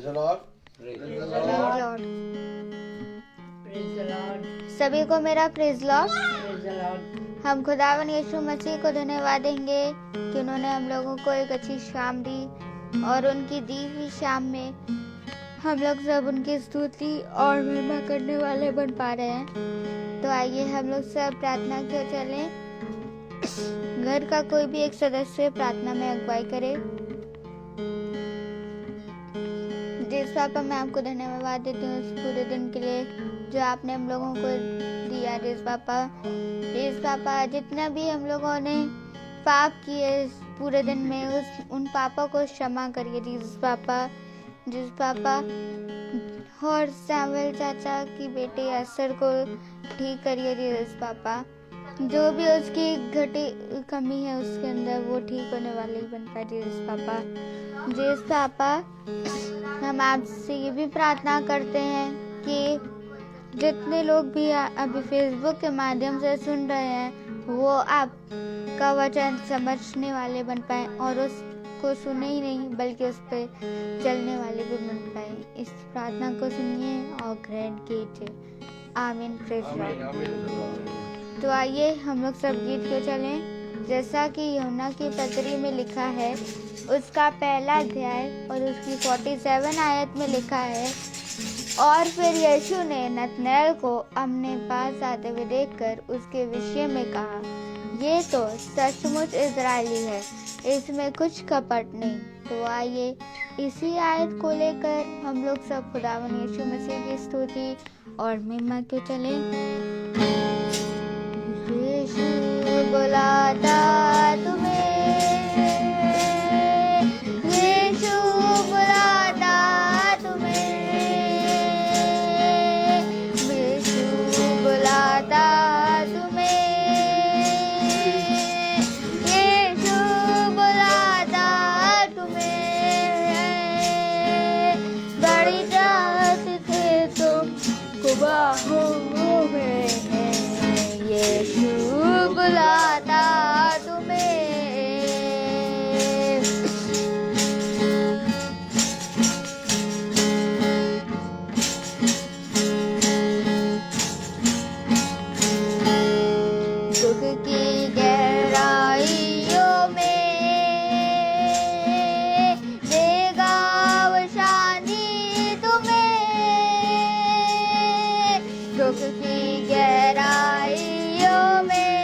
Lord. सभी को मेरा प्रेज लॉर्ड। हम खुदावन यीशु मसीह को धन्यवाद देंगे कि उन्होंने हम लोगों को एक अच्छी शाम दी और उनकी दी हुई शाम में हम लोग सब उनकी स्तुति और महिमा करने वाले बन पा रहे हैं। तो आइए हम लोग सब प्रार्थना के चलें। घर का कोई भी एक सदस्य प्रार्थना में अगुवाई करे। जिस पापा मैं आपको धन्यवाद देती हूँ उस पूरे दिन के लिए जो आपने हम लोगों को दिया। जिस पापा जितना भी हम लोगों ने पाप किए पूरे दिन में उन पापों को क्षमा करिए। जिस पापा और सैमुअल चाचा की बेटी असर को ठीक करिए। जिस पापा जो भी उसकी घटी कमी है उसके अंदर वो ठीक होने वाली बन पाए। जिस पापा हम आपसे ये भी प्रार्थना करते हैं कि जितने लोग भी अभी फेसबुक के माध्यम से सुन रहे हैं वो आपका वचन समझने वाले बन पाए और उसको सुने ही नहीं बल्कि उस पर चलने वाले भी बन पाए। इस प्रार्थना को सुनिए और ग्रहण कीजिए। आमीन। Praise Lord. तो आइए हम लोग सब गीत को चलें। जैसा कि यूहन्ना की पत्री में लिखा है उसका पहला अध्याय और उसकी 47 आयत में लिखा है, और फिर यीशु ने नतनएल को अपने पास आते हुए देखकर उसके विषय में कहा, ये तो सचमुच इज़राइली है, इसमें कुछ कपट नहीं। तो आइए इसी आयत को लेकर हम लोग सब खुदावन यीशु मसीह की स्तुति और महिमा क्यों चलें। यीशु बुलाता तुम्हें, यीशु बुलाता तुम्हें, यीशु बुलाता तुम्हें, यीशु बुलाता तुम्हें। बड़ी चाहत थे तुमको बाहों में, यीशु बुलाता तुम्हें। दुख की गहराइयों में देगा वो शांति तुम्हें, दुख की गहराइयों में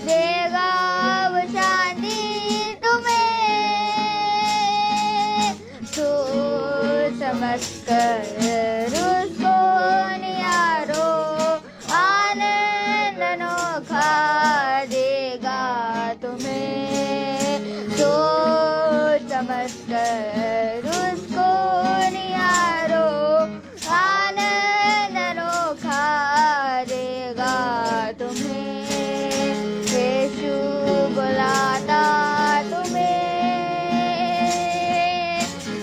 देगा वो शांति तुम्हें। तो समझ कर उसको निहारो, आनंद अनोखा देगा तुम्हें। तो समझ कर उसको निहारो, आनंद अनोखा देगा तुम्हें। यीशु बुलाता तुम्हें,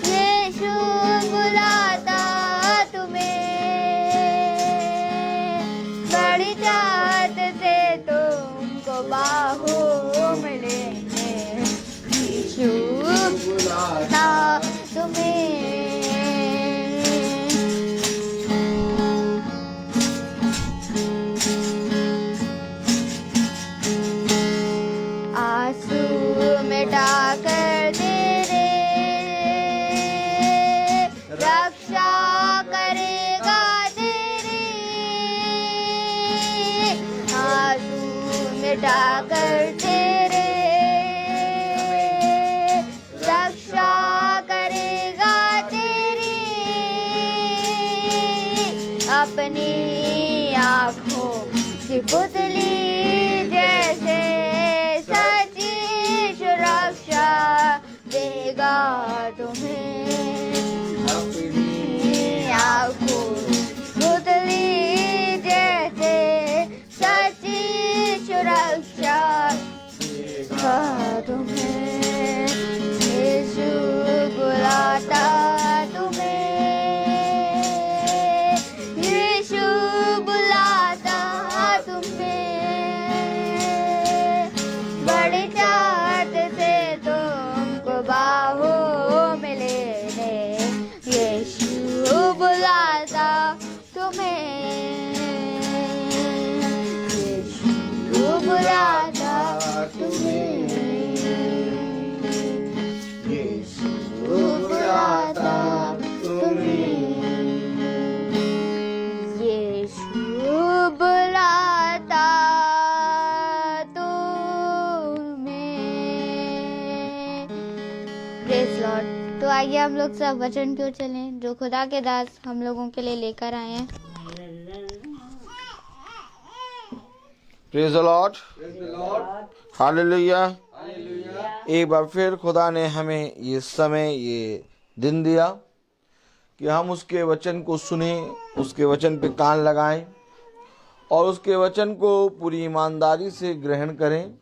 यीशु बुलाता तुम्हें। बड़ी चाहत से तुमको बाहों में लेंगे, यीशु बुलाता तुम्हें। आंसू मिटा कर तेरे रक्षा करेगा तेरी, आंसू मिटा कर तेरे रक्षा करेगा तेरी। अपनी आँखों की पुतली जैसे सच्ची सुरक्षा देगा तुम्हें। अपनी आँखों पुतली जैसे सच्ची सुरक्षा देगा तुम्हें। यीशु बुलाता तुम्हें, यीशु बुलाता तुम्हें। बड़ी चाहत से तुमको बाहों में तुम्हें, यीशु बुलाता तुम्हें, यीशु बुलाता तुम्हें। Praise Lord. तो आइए हम लोग सब वचन की ओर चलें जो खुदा के दास हम लोगों के लिए लेकर आए हैं। Praise the Lord, hallelujah. एक बार फिर खुदा ने हमें ये समय, ये दिन दिया कि हम उसके वचन को सुने, उसके वचन पे कान लगाएं और उसके वचन को पूरी ईमानदारी से ग्रहण करें,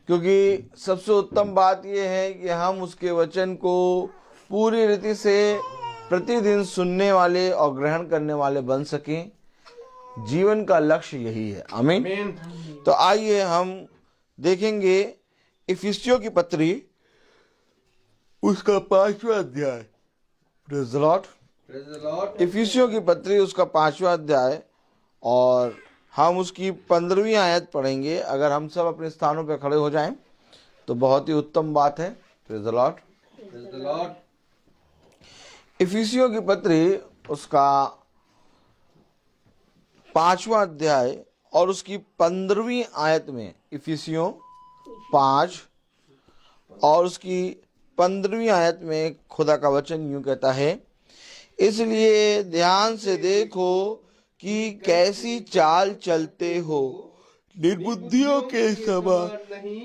क्योंकि सबसे उत्तम बात यह है कि हम उसके वचन को पूरी रीति से प्रतिदिन सुनने वाले और ग्रहण करने वाले बन सकें। जीवन का लक्ष्य यही है। आमीन। तो आइए हम देखेंगे इफिसियों की पत्री, उसका 5वां अध्याय। Praise the Lord. इफिसियों की पत्री, उसका 5वां अध्याय, और हम उसकी 15वीं आयत पढ़ेंगे। अगर हम सब अपने स्थानों पर खड़े हो जाएं तो बहुत ही उत्तम बात है। Praise the Lord. इफिसियों की पत्री, उसका 5वां अध्याय और उसकी 15वीं आयत में, इफिसियों 5 और उसकी 15वीं आयत में खुदा का वचन यूं कहता है, इसलिए ध्यान से देखो कि कैसी चाल चलते हो, निर्बुद्धियों के समान नहीं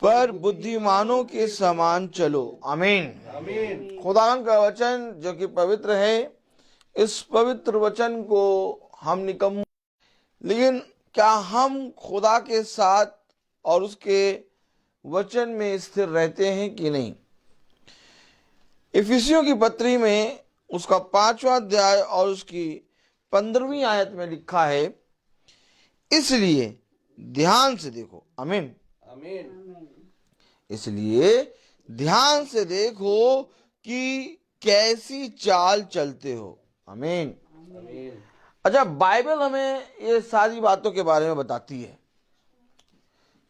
पर बुद्धिमानों के समान चलो। आमीन। खुदा का वचन जो कि पवित्र है, इस पवित्र वचन को हम निकम्मो, लेकिन क्या हम खुदा के साथ और उसके वचन में स्थिर रहते हैं कि नहीं? इफिसियों की पत्री में उसका 5वां अध्याय और उसकी 15वीं आयत में लिखा है, इसलिए ध्यान से देखो। आमीन। इसलिए ध्यान से देखो कि कैसी चाल चलते हो। आमीन। अच्छा, बाइबल हमें ये सारी बातों के बारे में बताती है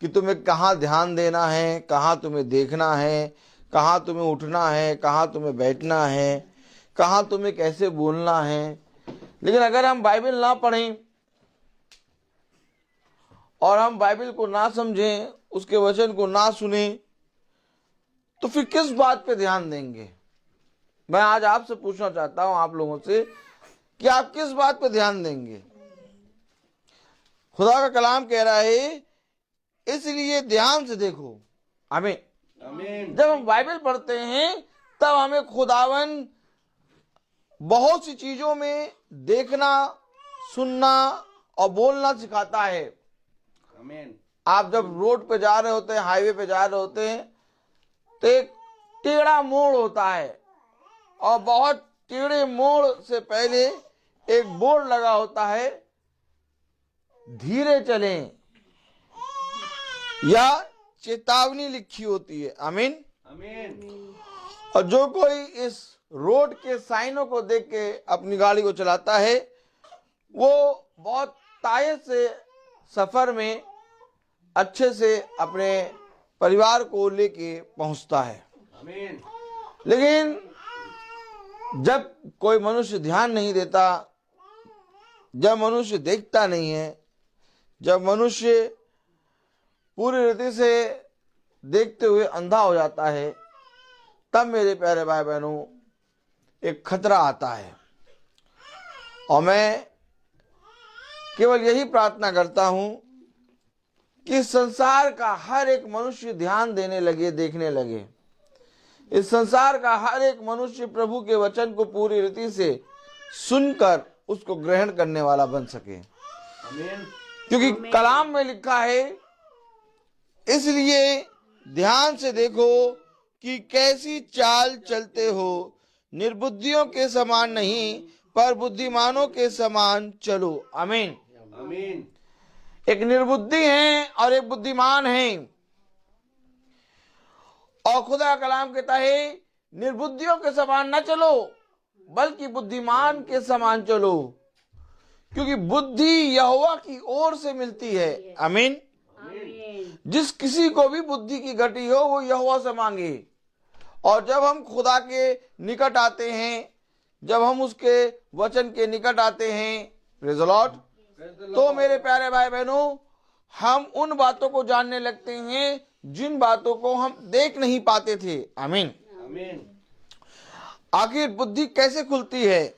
कि तुम्हें कहाँ ध्यान देना है, कहाँ तुम्हें देखना है, कहाँ तुम्हें उठना है, कहाँ तुम्हें बैठना है, कहाँ तुम्हें कैसे बोलना है। लेकिन अगर हम बाइबल ना पढ़ें और हम बाइबल को ना समझें, उसके वचन को ना सुने, तो फिर किस बात पे ध्यान देंगे? मैं आज आपसे पूछना चाहता हूं, आप लोगों से, कि आप किस बात पे ध्यान देंगे? खुदा का कलाम कह रहा है, इसलिए ध्यान से देखो। आमीन। जब हम बाइबल पढ़ते हैं तब हमें खुदावन बहुत सी चीजों में देखना, सुनना और बोलना सिखाता है। आमीन। आप जब रोड पे जा रहे होते हैं, हाईवे पे जा रहे होते हैं, तो एक टेढ़ा मोड़ होता है और बहुत टेढ़े मोड़ से पहले एक बोर्ड लगा होता है, धीरे चलें, या चेतावनी लिखी होती है। आमीन। और जो कोई इस रोड के साइनों को देख के अपनी गाड़ी को चलाता है, वो बहुत तायत से सफर में अच्छे से अपने परिवार को लेके पहुंचता है। आमीन। लेकिन जब कोई मनुष्य ध्यान नहीं देता, जब मनुष्य देखता नहीं है, जब मनुष्य पूरी रीति से देखते हुए अंधा हो जाता है, तब मेरे प्यारे भाई बहनों एक खतरा आता है। और मैं केवल यही प्रार्थना करता हूं कि संसार का हर एक मनुष्य ध्यान देने लगे, देखने लगे। इस संसार का हर एक मनुष्य प्रभु के वचन को पूरी रीति से सुनकर उसको ग्रहण करने वाला बन सके। आमीन। क्योंकि कलाम में लिखा है, इसलिए ध्यान से देखो कि कैसी चाल चलते हो, निर्बुद्धियों के समान नहीं पर बुद्धिमानों के समान चलो। आमीन। आमीन। एक निर्बुद्धि है और एक बुद्धिमान है, और खुदा कलाम कहता है, निर्बुद्धियों के समान न चलो बल्कि बुद्धिमान के समान चलो, क्योंकि बुद्धि यहोवा की ओर से मिलती है। आमीन। जिस किसी को भी बुद्धि की घटी हो वो यहोवा से मांगे। और जब हम खुदा के निकट आते हैं, जब हम उसके वचन के निकट आते हैं, प्रेज़ द लॉर्ड, तो मेरे प्यारे भाई बहनों, हम उन बातों को जानने लगते हैं जिन बातों को हम देख नहीं पाते थे। आमीन। आखिर बुद्धि कैसे खुलती है?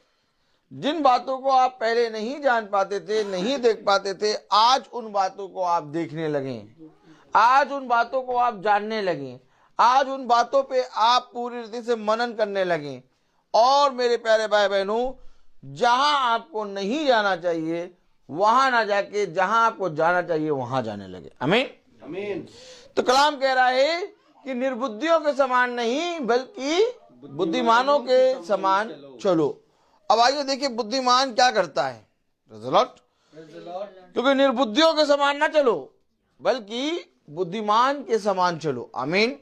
जिन बातों को आप पहले नहीं जान पाते थे, नहीं देख पाते थे, आज उन बातों को आप देखने लगे, आज उन बातों को आप जानने लगे, आज उन बातों पे आप पूरी रीति से मनन करने लगे। और मेरे प्यारे भाई बहनों, जहां आपको नहीं जाना चाहिए वहां ना जाके जहां आपको जाना चाहिए वहां जाने लगे। आमीन, आमीन। तो कलाम कह रहा है कि निर्बुद्धियों के समान नहीं बल्कि बुद्धिमानों के समान चलो। अब आइए देखिए बुद्धिमान क्या करता है। क्योंकि निर्बुद्धियों के समान ना चलो बल्कि बुद्धिमान के समान चलो। आमीन।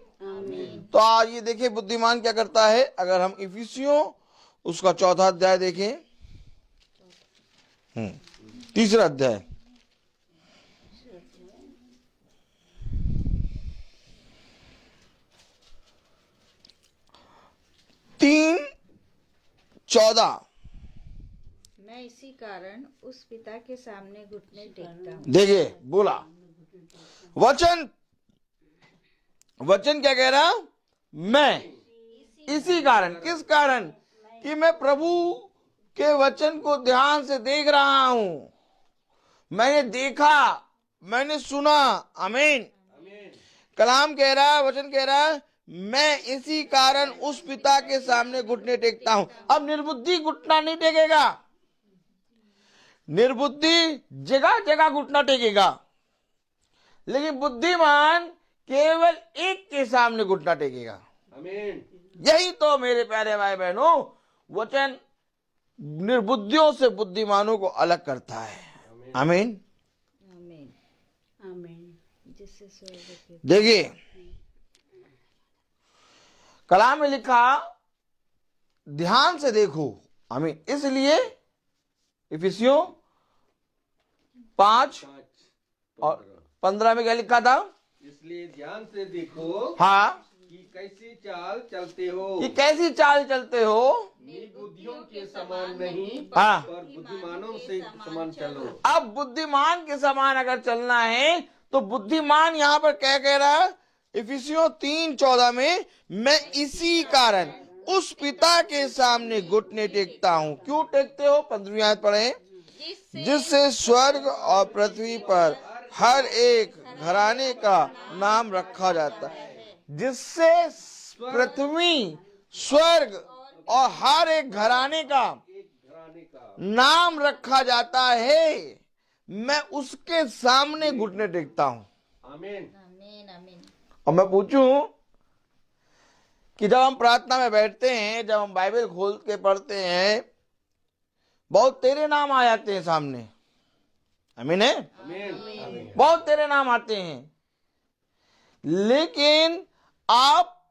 तो आइए देखिए बुद्धिमान क्या करता है। अगर हम इफिसियों उसका 4 अध्याय देखें, 3 अध्याय, 3:14। मैं इसी कारण उस पिता के सामने घुटने टेकता हूँ। देखिए बोला वचन क्या कह रहा? मैं इसी कारण, किस कारण? कि मैं प्रभु के वचन को ध्यान से देख रहा हूं, मैंने देखा, मैंने सुना। आमीन। कलाम कह रहा, वचन कह रहा, मैं इसी कारण उस पिता के सामने घुटने टेकता हूं। अब निर्बुद्धि घुटना नहीं टेकेगा, निर्बुद्धि जगह जगह घुटना टेकेगा, लेकिन बुद्धिमान केवल एक के सामने घुटना टेकेगा। आमीन। यही तो मेरे प्यारे भाई बहनों वचन निर्बुद्धियों से बुद्धिमानों को अलग करता है। आमीन, आमीन, आमीन। जिससे स्वर्ग के देखिए कलाम में लिखा ध्यान से देखो। आमीन। इसलिए इफिसियों 5 और 15 में क्या लिखा था? इसलिए ध्यान से देखो हाँ, कि कैसी चाल चलते हो, कि कैसी चाल चलते हो, बुद्धियों के समान नहीं हाँ, पर बुद्धिमानों से समान चलो। अब बुद्धिमान के समान अगर चलना है तो बुद्धिमान यहाँ पर क्या कह रहा है? इफिसियों 3:14 में मैं इसी कारण उस पिता के सामने घुटने टेकता हूं। क्यों टेकते हो? 15वीं आयत पढ़े, जिससे स्वर्ग और पृथ्वी पर हर एक घराने का नाम रखा जाता है। जिससे पृथ्वी, स्वर्ग और हर एक घराने का नाम रखा जाता है, मैं उसके सामने घुटने टेकता हूं। आमीन। आमीन, आमीन। और मैं पूछूं कि जब हम प्रार्थना में बैठते हैं, जब हम बाइबल खोल के पढ़ते हैं, बहुत तेरे नाम आ जाते हैं सामने। आमीन है? आमीन। बहुत तेरे नाम आते हैं, लेकिन आप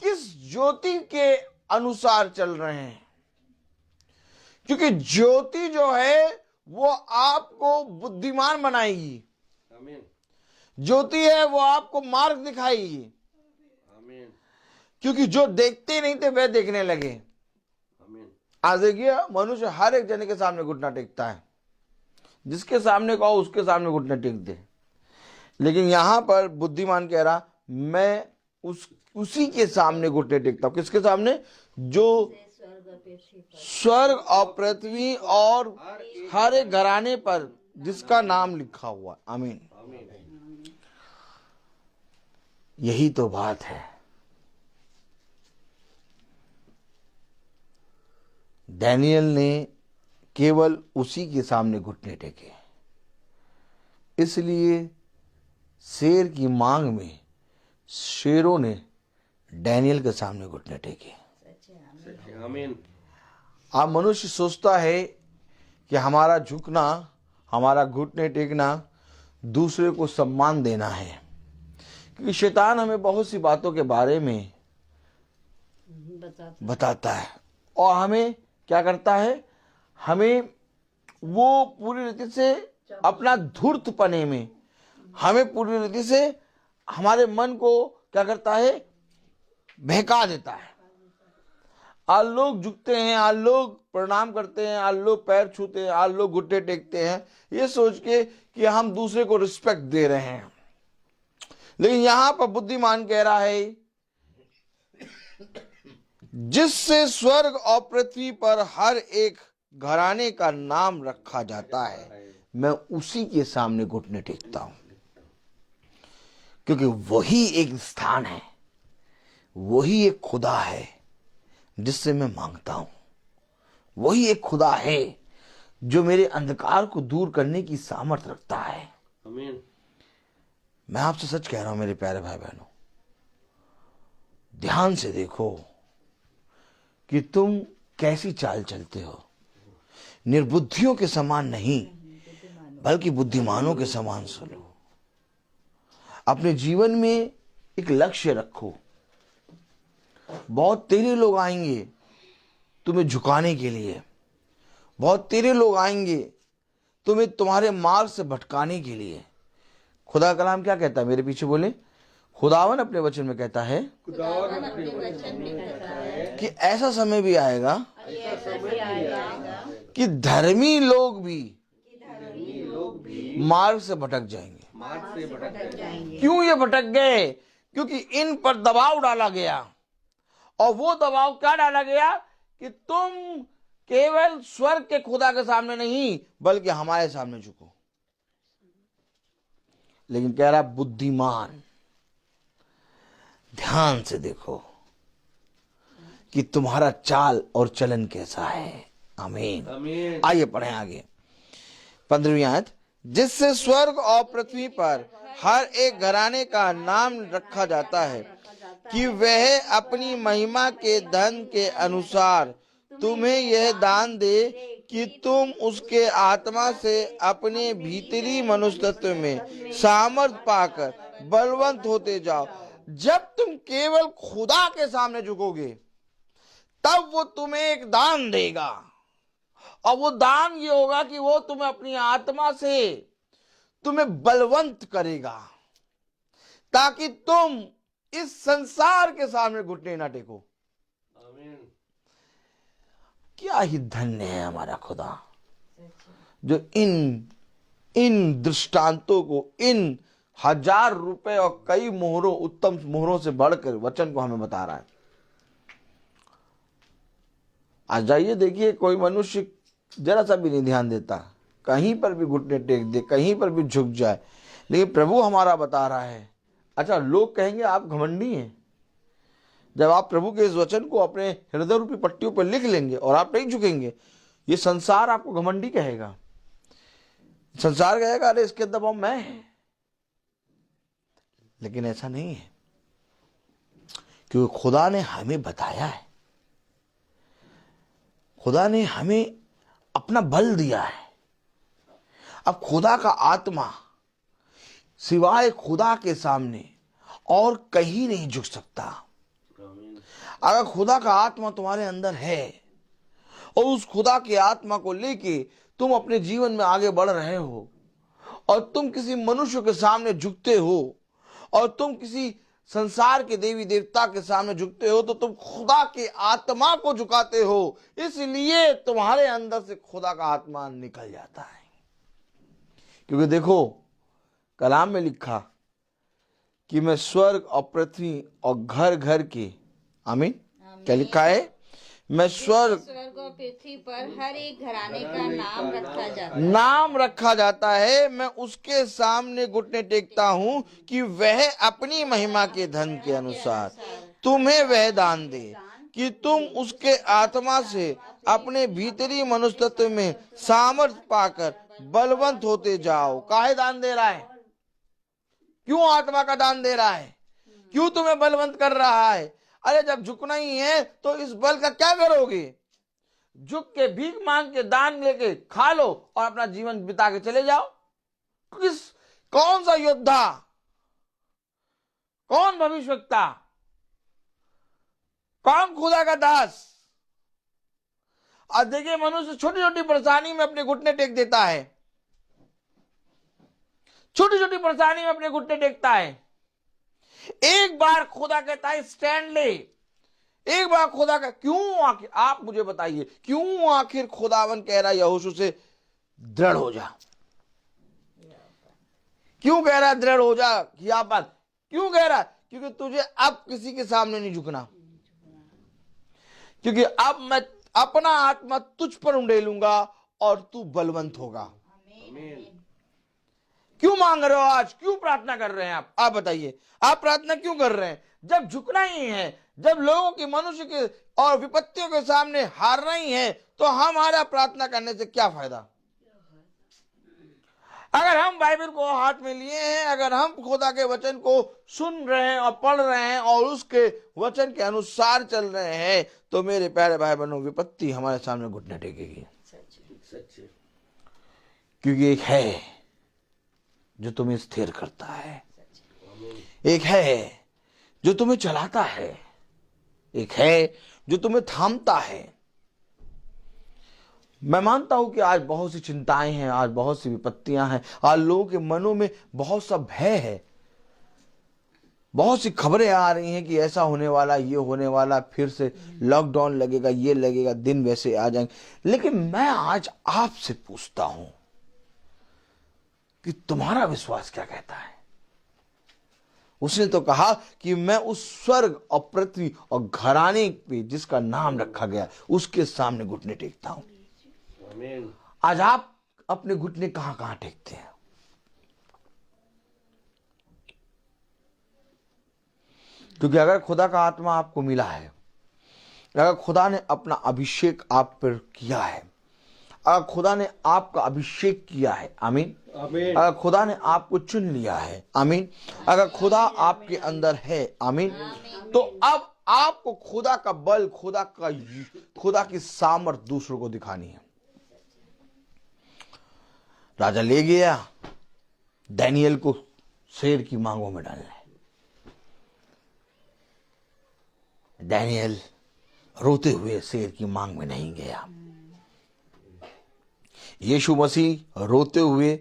किस ज्योति के अनुसार चल रहे हैं? क्योंकि ज्योति जो है वो आपको बुद्धिमान बनाएगी। आमीन। ज्योति है वो आपको मार्ग दिखाएगी। आमीन। क्योंकि जो देखते नहीं थे वे देखने लगे। आमीन। आज देखिए मनुष्य हर एक जने के सामने घुटना टेकता है, जिसके सामने कहो उसके सामने घुटना टेक दे। लेकिन यहां पर बुद्धिमान कह रहा मैं उसी के सामने घुटने टेकता हूं। किसके सामने? जो स्वर्ग और पृथ्वी और हर एक घराने पर जिसका नाम लिखा हुआ। आमीन। यही तो बात है। डैनियल ने केवल उसी के सामने घुटने टेके, इसलिए शेर की मांग में शेरों ने डैनियल के सामने घुटने टेके। आमीन। अब मनुष्य सोचता है कि हमारा झुकना, हमारा घुटने टेकना दूसरे को सम्मान देना है, क्योंकि शैतान हमें बहुत सी बातों के बारे में बताता है और हमें क्या करता है, हमें वो पूरी रीति से अपना धूर्तपने में, हमें पूरी रीति से हमारे मन को क्या करता है, बहका देता है। आज लोग झुकते हैं, आज लोग प्रणाम करते हैं, आज लोग पैर छूते हैं, आज लोग घुटने टेकते हैं, ये सोच के कि हम दूसरे को रिस्पेक्ट दे रहे हैं। लेकिन यहां पर बुद्धिमान कह रहा है, जिससे स्वर्ग और पृथ्वी पर हर एक घराने का नाम रखा जाता है, मैं उसी के सामने घुटने टेकता हूं, क्योंकि वही एक स्थान है, वही एक खुदा है जिससे मैं मांगता हूं। वही एक खुदा है जो मेरे अंधकार को दूर करने की सामर्थ रखता है। आमीन। मैं आपसे सच कह रहा हूं मेरे प्यारे भाई बहनों, ध्यान से देखो कि तुम कैसी चाल चलते हो। निर्बुद्धियों के समान नहीं, बल्कि बुद्धिमानों के समान चलो। अपने जीवन में एक लक्ष्य रखो। बहुत तेरे लोग आएंगे तुम्हें झुकाने के लिए, बहुत तेरे लोग आएंगे तुम्हें तुम्हारे मार्ग से भटकाने के लिए। खुदा कलाम क्या कहता है, मेरे पीछे बोले, खुदावन अपने वचन में कहता है कि ऐसा समय भी आएगा कि धर्मी लोग भी मार्ग से भटक जाएंगे। क्यों ये भटक गए? क्योंकि इन पर दबाव डाला गया, और वो दबाव क्या डाला गया कि तुम केवल स्वर्ग के खुदा के सामने नहीं, बल्कि हमारे सामने झुको। लेकिन कह रहा बुद्धिमान, ध्यान से देखो कि तुम्हारा चाल और चलन कैसा है। आमीन, आमीन। आइए पढ़ें आगे 15वीं आयत। जिससे स्वर्ग और पृथ्वी पर हर एक घराने का नाम रखा जाता है, कि वह अपनी महिमा के धन के अनुसार तुम्हें यह दान दे कि तुम उसके आत्मा से अपने भीतरी मनुष्यत्व में सामर्थ पाकर बलवंत होते जाओ। जब तुम केवल खुदा के सामने झुकोगे, तब वो तुम्हें एक दान देगा, और वो दान ये होगा कि वो तुम्हें अपनी आत्मा से तुम्हें बलवंत करेगा, ताकि तुम इस संसार के सामने घुटने ना टेको। आमीन। क्या ही धन्य है हमारा खुदा, जो इन दृष्टांतों को, इन 1000 रुपए और कई मोहरों, उत्तम मोहरों से बढ़कर वचन को हमें बता रहा है। आज जाइए देखिए, कोई मनुष्य जरा सा भी नहीं ध्यान देता, कहीं पर भी घुटने टेक दे, कहीं पर भी झुक जाए। लेकिन प्रभु हमारा बता रहा है। अच्छा, लोग कहेंगे आप घमंडी हैं। जब आप प्रभु के इस वचन को अपने हृदय रूपी पट्टियों पर लिख लेंगे और आप नहीं झुकेंगे, ये संसार आपको घमंडी कहेगा। संसार कहेगा अरे इसके दबाव मैं है। लेकिन ऐसा नहीं है, क्योंकि खुदा ने हमें बताया है, खुदा ने हमें अपना बल दिया है। अब खुदा का आत्मा सिवाय खुदा के सामने और कहीं नहीं झुक सकता। अगर खुदा का आत्मा तुम्हारे अंदर है और उस खुदा के आत्मा को लेके तुम अपने जीवन में आगे बढ़ रहे हो, और तुम किसी मनुष्य के सामने झुकते हो, और तुम किसी संसार के देवी देवता के सामने झुकते हो, तो तुम खुदा के आत्मा को झुकाते हो। इसलिए तुम्हारे अंदर से खुदा का आत्मा निकल जाता है। क्योंकि देखो, कलाम में लिखा कि मैं स्वर्ग और पृथ्वी और घर घर के, आमीन, क्या लिखा है? मैं स्वर्ग और पृथ्वी पर हर एक घराने का नाम रखा जाता है, मैं उसके सामने घुटने टेकता हूं कि वह अपनी महिमा के धन के अनुसार तुम्हें वह दान दे, कि तुम उसके आत्मा से अपने भीतरी मनुष्यत्व में सामर्थ पाकर बलवंत होते जाओ। काहे दान दे रहा है? क्यों आत्मा का दान दे रहा है? क्यों तुम्हें बलवंत कर रहा है? अरे जब झुकना ही है तो इस बल का क्या करोगे? झुक के भीख मांग के दान लेके खा लो और अपना जीवन बिता के चले जाओ। कौन सा योद्धा, कौन भविष्यवक्ता, कौन खुदा का दास? और देखिए, मनुष्य छोटी छोटी परेशानी में अपने घुटने टेक देता है। छोटी छोटी परेशानी में अपने घुटने टेकता है। एक बार खुदा कहता है स्टैंड ले। एक बार खुदा का क्यों आखिर, आप मुझे बताइए क्यों आखिर खुदावन कह रहा है यहोशू से दृढ़ हो जा? क्यों कह रहा है दृढ़ हो जा? क्या बात क्यों कह रहा है? क्योंकि तुझे अब किसी के सामने नहीं झुकना, क्योंकि अब मैं अपना आत्मा तुझ पर उंडेलूंगा और तू बलवंत होगा। क्यों मांग रहे हो आज? क्यों प्रार्थना कर रहे हैं आप बताइए, आप प्रार्थना क्यों कर रहे हैं? जब झुकना ही है, जब लोगों के, मनुष्य के और विपत्तियों के सामने हारना ही है, तो हमारा प्रार्थना करने से क्या फायदा? अगर हम बाइबल को हाथ में लिए हैं, अगर हम खुदा के वचन को सुन रहे हैं और पढ़ रहे हैं और उसके वचन के अनुसार चल रहे हैं, तो मेरे प्यारे भाई बहनों, विपत्ति हमारे सामने घुटने टेकेगी। क्योंकि एक है जो तुम्हें स्थिर करता है, एक है जो तुम्हें चलाता है, एक है जो तुम्हें थामता है। मैं मानता हूं कि आज बहुत सी चिंताएं हैं, आज बहुत सी विपत्तियां हैं, आज लोगों के मनों में बहुत सा भय है, बहुत सी खबरें आ रही हैं कि ऐसा होने वाला, ये होने वाला, फिर से लॉकडाउन लगेगा, ये लगेगा, दिन वैसे आ जाएंगे। लेकिन मैं आज आपसे पूछता हूं कि तुम्हारा विश्वास क्या कहता है? उसने तो कहा कि मैं उस स्वर्ग और पृथ्वी और घराने पे जिसका नाम रखा गया उसके सामने घुटने टेकता हूं। आज आप अपने घुटने कहां कहां टेकते हैं? क्योंकि अगर खुदा का आत्मा आपको मिला है, अगर खुदा ने अपना अभिषेक आप पर किया है, अगर खुदा ने आपका अभिषेक किया है, आमीन, अगर खुदा ने आपको चुन लिया है, आमीन, अगर खुदा आपके अंदर है, आमीन, तो अब आपको खुदा का बल, खुदा की सामर्थ दूसरों को दिखानी है। राजा ले गया दानियेल को शेर की मांगों में डालने। दानियेल रोते हुए शेर की मांग में नहीं गया। यीशु मसीह रोते हुए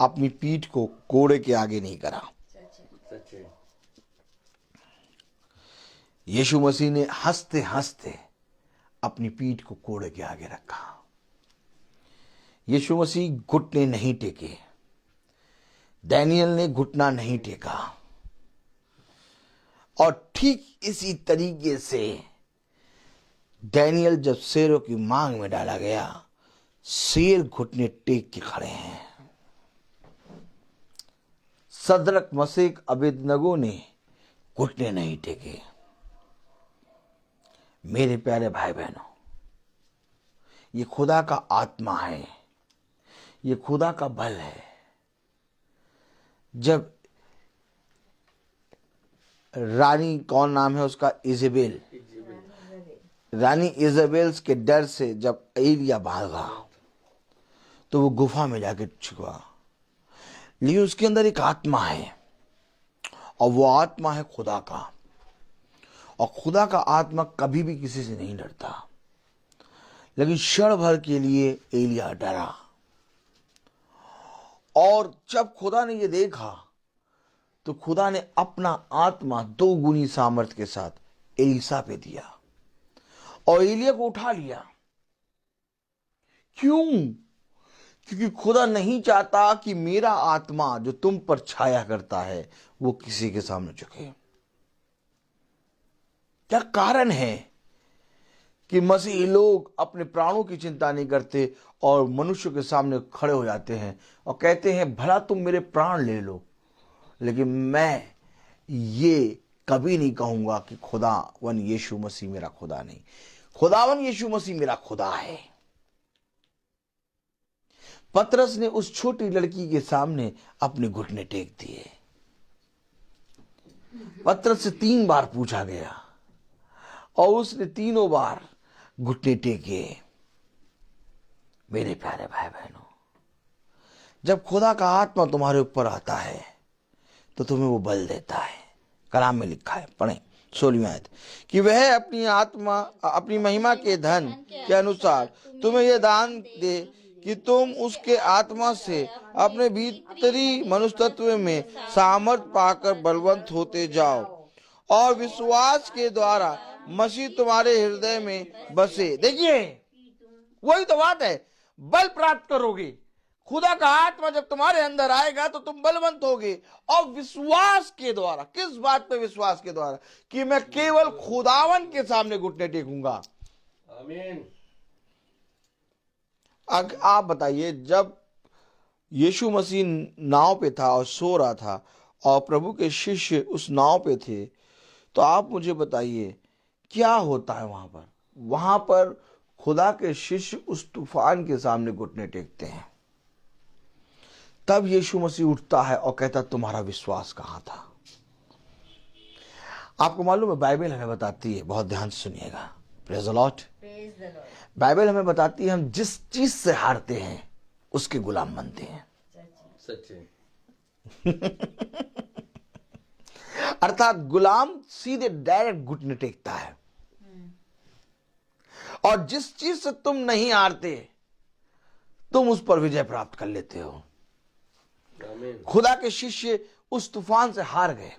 अपनी पीठ को कोड़े के आगे नहीं करा। यीशु मसीह ने हंसते हंसते अपनी पीठ को कोड़े के आगे रखा। यीशु मसीह घुटने नहीं टेके, दानियेल ने घुटना नहीं टेका। और ठीक इसी तरीके से दानियेल जब शेरों की मांग में डाला गया, शेर घुटने टेक के खड़े हैं। सदरक, मसीह, अबेदनगो ने घुटने नहीं टेके। मेरे प्यारे भाई बहनों, ये खुदा का आत्मा है, ये खुदा का बल है। जब रानी, कौन नाम है उसका, इजेबेल, रानी इजेबेल के डर से जब एलिया भागा तो वो गुफा में जाके छुपा। लेकिन उसके अंदर एक आत्मा है और वो आत्मा है खुदा का। और खुदा का आत्मा कभी भी किसी से नहीं डरता। लेकिन क्षण भर के लिए एलिया डरा। और जब खुदा ने ये देखा तो खुदा ने अपना आत्मा 2 गुनी सामर्थ के साथ एलीसा पे दिया और एलिया को उठा लिया। क्यों? क्योंकि खुदा नहीं चाहता कि मेरा आत्मा जो तुम पर छाया करता है वो किसी के सामने झुके। क्या कारण है कि मसीही लोग अपने प्राणों की चिंता नहीं करते और मनुष्य के सामने खड़े हो जाते हैं और कहते हैं भला तुम मेरे प्राण ले लो, लेकिन मैं ये कभी नहीं कहूंगा कि खुदावन यीशु मसीह मेरा खुदा नहीं, खुदावन यीशु मसीह मेरा खुदा है। पतरस ने उस छोटी लड़की के सामने अपने घुटने टेक दिए। पतरस से 3 बार पूछा गया और उसने 3 बार घुटने टेके। मेरे प्यारे भाई बहनों, जब खुदा का आत्मा तुम्हारे ऊपर आता है तो तुम्हें वो बल देता है। कलाम में लिखा है, पढ़ें 16वीं आयत, कि वह अपनी आत्मा, अपनी महिमा के धन के अनुसार तुम्हें यह दान दे कि तुम उसके आत्मा से अपने भीतरी मनुष्य तत्व में सामर्थ पाकर बलवंत होते जाओ और विश्वास के द्वारा मसीह तुम्हारे हृदय में बसे। देखिए, वही तो बात है, बल प्राप्त करोगे। खुदा का आत्मा जब तुम्हारे अंदर आएगा तो तुम बलवंत होगे। और विश्वास के द्वारा, किस बात पे विश्वास के द्वारा? कि मैं केवल खुदावन के सामने घुटने टेकूंगा। आमीन। आप बताइए, जब यीशु मसीह नाव पे था और सो रहा था और प्रभु के शिष्य उस नाव पे थे, तो आप मुझे बताइए क्या होता है वहां पर? वहां पर खुदा के शिष्य उस तूफान के सामने घुटने टेकते हैं। तब यीशु मसीह उठता है और कहता, तुम्हारा विश्वास कहां था? आपको मालूम है, बाइबल हमें बताती है, बहुत ध्यान से सुनिएगा, प्रेज द लॉर्ड। बाइबल हमें बताती है, हम जिस चीज से हारते हैं उसके गुलाम बनते हैं। सच्चे। अर्थात गुलाम सीधे डायरेक्ट घुटने टेकता है। और जिस चीज से तुम नहीं हारते, तुम उस पर विजय प्राप्त कर लेते हो। आमीन। खुदा के शिष्य उस तूफान से हार गए,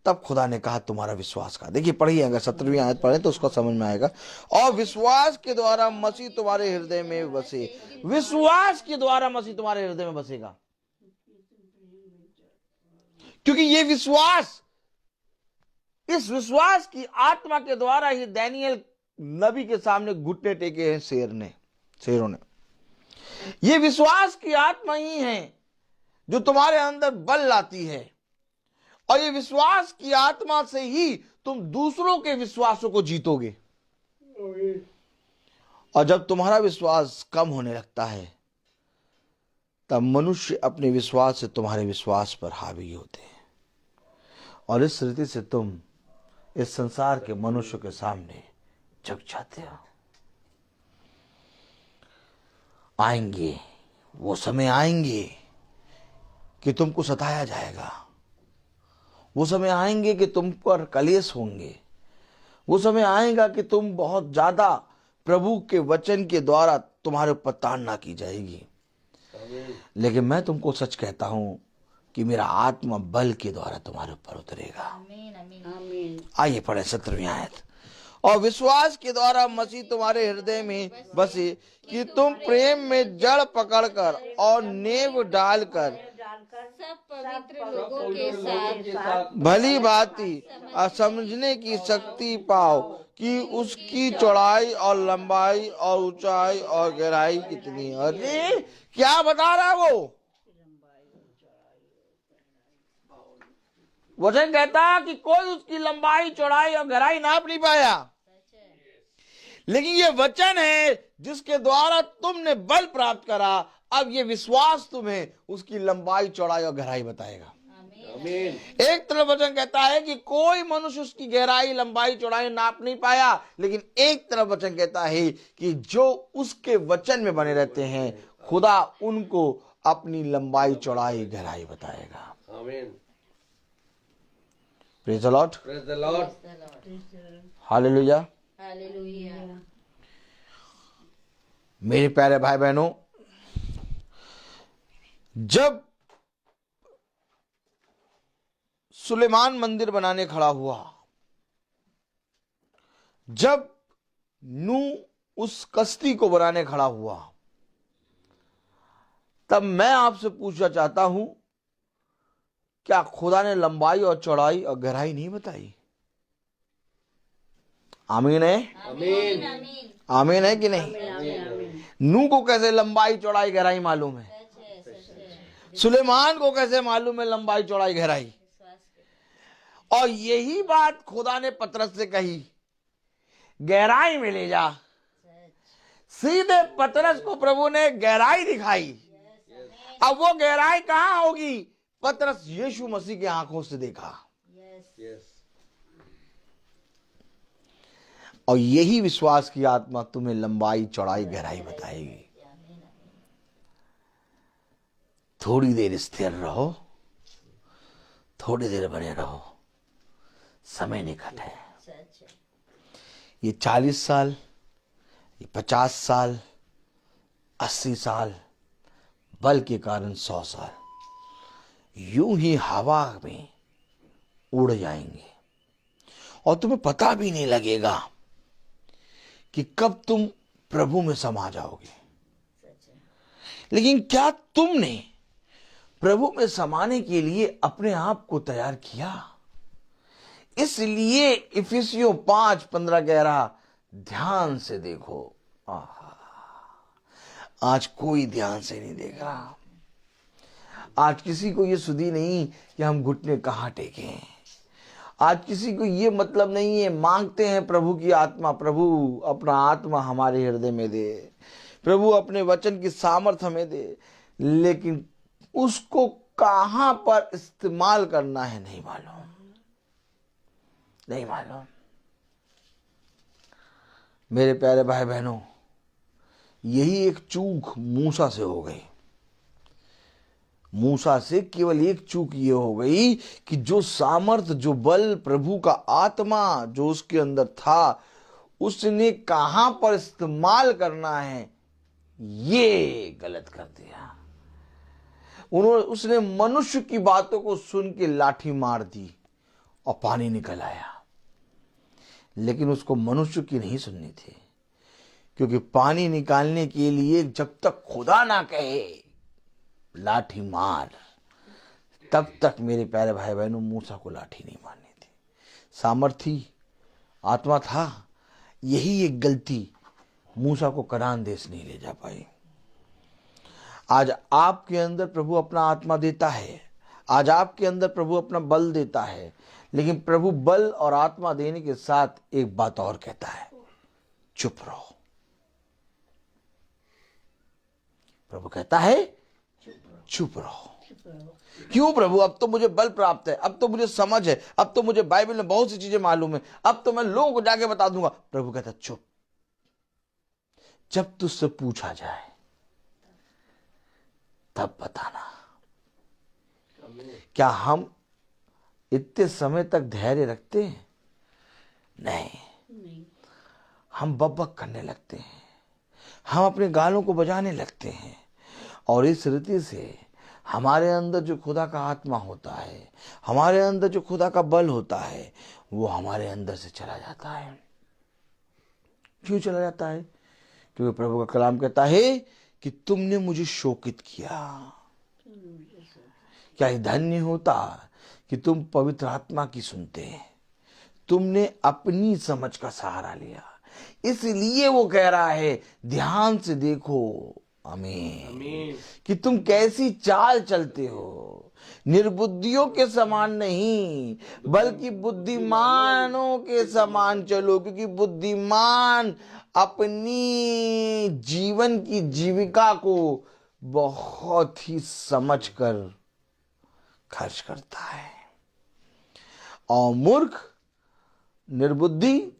तब खुदा ने कहा तुम्हारा विश्वास का। देखिए, पढ़िए, अगर 17वीं आयत पढ़े तो उसका समझ में आएगा। और विश्वास के द्वारा मसीह तुम्हारे हृदय में बसे। विश्वास के द्वारा मसीह तुम्हारे हृदय में बसेगा, क्योंकि ये विश्वास, इस विश्वास की आत्मा के द्वारा ही दानिय्येल नबी के सामने घुटने टेके हैं शेरों ने। ये विश्वास की आत्मा ही है जो तुम्हारे अंदर बल लाती है, और ये विश्वास की आत्मा से ही तुम दूसरों के विश्वासों को जीतोगे। और जब तुम्हारा विश्वास कम होने लगता है, तब मनुष्य अपने विश्वास से तुम्हारे विश्वास पर हावी होते हैं, और इस रीति से तुम इस संसार के मनुष्य के सामने झुक जाते हो। आएंगे वो समय, आएंगे कि तुमको सताया जाएगा। वो समय आएंगे कि तुम पर कलेश होंगे। वो समय आएगा कि तुम बहुत ज्यादा प्रभु के वचन के द्वारा तुम्हारे ऊपर ताड़ना की जाएगी। लेकिन मैं तुमको सच कहता हूं कि मेरा आत्मा बल के द्वारा तुम्हारे ऊपर उतरेगा। आमीन, आमीन, आमीन। आइए पढ़े 17वीं आयत। और विश्वास के द्वारा मसीह तुम्हारे हृदय में बसे कि तुम प्रेम में जड़ पकड़कर और नेव डालकर सब पवित्र लोगों के साथ भली भांति समझने की शक्ति पाओ कि उसकी चौड़ाई और लंबाई और ऊंचाई और गहराई कितनी है। अरे क्या बता रहा है वो? वचन कहता कि कोई उसकी लंबाई चौड़ाई और गहराई नाप नहीं पाया, लेकिन ये वचन है जिसके द्वारा तुमने बल प्राप्त करा। अब ये विश्वास तुम्हें उसकी लंबाई चौड़ाई और गहराई बताएगा। आमीन। एक तरफ वचन कहता है कि कोई मनुष्य उसकी गहराई लंबाई चौड़ाई नाप नहीं पाया, लेकिन एक तरफ वचन कहता है कि जो उसके वचन में बने रहते हैं, खुदा उनको अपनी लंबाई चौड़ाई गहराई बताएगा। आमीन। Praise the Lord. Praise the Lord. Hallelujah. Hallelujah. मेरे प्यारे भाई बहनों, जब सुलेमान मंदिर बनाने खड़ा हुआ, जब नूह उस कश्ती को बनाने खड़ा हुआ, तब मैं आपसे पूछना चाहता हूं, क्या खुदा ने लंबाई और चौड़ाई और गहराई नहीं बताई? आमीन है? आमीन। आमीन है कि नहीं? नूह को कैसे लंबाई चौड़ाई गहराई मालूम है? सुलेमान को कैसे मालूम है लंबाई चौड़ाई गहराई? और यही बात खुदा ने पतरस से कही, गहराई में ले जा। सीधे पतरस को प्रभु ने गहराई दिखाई। अब वो गहराई कहां होगी? पतरस यीशु मसीह की आंखों से देखा। यस। और यही विश्वास की आत्मा तुम्हें लंबाई चौड़ाई गहराई बताएगी। थोड़ी देर स्थिर रहो, थोड़ी देर बने रहो, समय निकट है। ये 40 साल, ये 50 साल 80 साल, बल के कारण 100 साल यूं ही हवा में उड़ जाएंगे और तुम्हें पता भी नहीं लगेगा कि कब तुम प्रभु में समा जाओगे। लेकिन क्या तुमने प्रभु में समाने के लिए अपने आप को तैयार किया? इसलिए इफिसियों 5:15 कह रहा, ध्यान से देखो। आज कोई ध्यान से नहीं देखा। आज किसी को ये सुधी नहीं कि हम घुटने कहाँ टेकें। आज किसी को ये मतलब नहीं है, मांगते हैं प्रभु की आत्मा, प्रभु अपना आत्मा हमारे हृदय में दे, प्रभु अपने वचन की सामर्थ हमें दे, लेकिन उसको कहां पर इस्तेमाल करना है नहीं मालूम, नहीं मालूम। मेरे प्यारे भाई बहनों, यही एक चूक मूसा से हो गई। मूसा से केवल एक चूक ये हो गई कि जो सामर्थ, जो बल, प्रभु का आत्मा जो उसके अंदर था, उसने कहां पर इस्तेमाल करना है ये गलत कर दिया। उसने मनुष्य की बातों को सुन के लाठी मार दी और पानी निकल आया, लेकिन उसको मनुष्य की नहीं सुननी थी, क्योंकि पानी निकालने के लिए जब तक खुदा ना कहे लाठी मार, तब तक मेरे प्यारे भाई बहनों मूसा को लाठी नहीं मारनी थी। सामर्थी आत्मा था, यही एक गलती मूसा को कनान देश नहीं ले जा पाई। आज आपके अंदर प्रभु अपना आत्मा देता है, आज आपके अंदर प्रभु अपना बल देता है, लेकिन प्रभु बल और आत्मा देने के साथ एक बात और कहता है, चुप रहो। प्रभु कहता है चुप रहो। क्यों प्रभु? अब तो मुझे बल प्राप्त है, अब तो मुझे समझ है, अब तो मुझे बाइबल में बहुत सी चीजें मालूम है, अब तो मैं लोगों को जाके बता दूंगा। प्रभु कहता चुप, जब तुझसे पूछा जाए तब बताना। क्या हम इतने समय तक धैर्य रखते हैं? नहीं। हम बकबक करने लगते हैं, हम अपने गालों को बजाने लगते हैं, और इस रीति से हमारे अंदर जो खुदा का आत्मा होता है, हमारे अंदर जो खुदा का बल होता है, वो हमारे अंदर से चला जाता है। क्यों चला जाता है? क्योंकि प्रभु का कलाम कहता है कि तुमने मुझे शोकित किया। क्या ही धन्य होता कि तुम पवित्र आत्मा की सुनते हैं। तुमने अपनी समझ का सहारा लिया, इसलिए वो कह रहा है ध्यान से देखो। आमीन। कि तुम कैसी चाल चलते हो, निर्बुद्धियों के समान नहीं, बल्कि बुद्धिमानों के समान चलो, क्योंकि बुद्धिमान अपनी जीवन की जीविका को बहुत ही समझकर खर्च करता है, और मूर्ख, निर्बुद्धि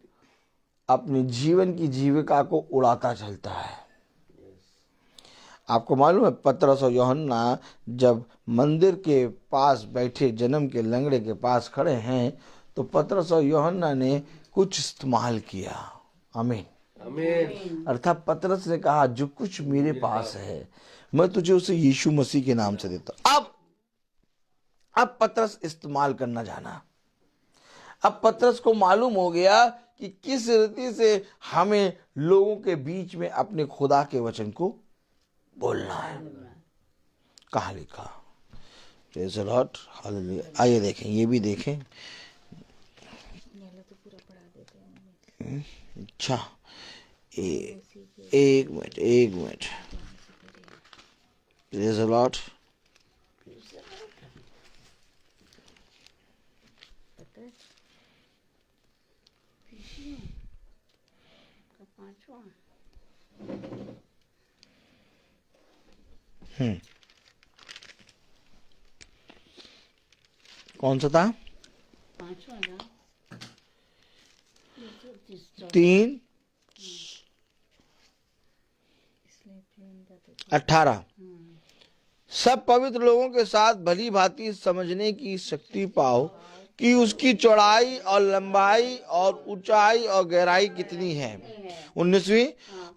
अपनी जीवन की जीविका को उड़ाता चलता है। आपको मालूम है, पतरस और यूहन्ना जब मंदिर के पास बैठे जन्म के लंगड़े के पास खड़े हैं, तो पतरस और यूहन्ना ने कुछ इस्तेमाल किया। आमीन। आमीन। अर्थात पतरस ने कहा जो कुछ मेरे पास है मैं तुझे उसे यीशु मसीह के नाम से देता। अब पतरस इस्तेमाल करना जाना। अब पतरस को मालूम हो गया कि किस रीति से हमें लोगों के बीच में अपने खुदा के वचन को बोलना है। कहाँ लिखा? Praise the Lord, hallelujah. आइए देखें, ये भी देखें। अच्छा, एक मिनट। Praise the Lord. कौन सा था? 3:18। सब पवित्र लोगों के साथ भली भांति समझने की शक्ति पाओ कि उसकी चौड़ाई और लंबाई और ऊंचाई और गहराई कितनी है। 19वीं,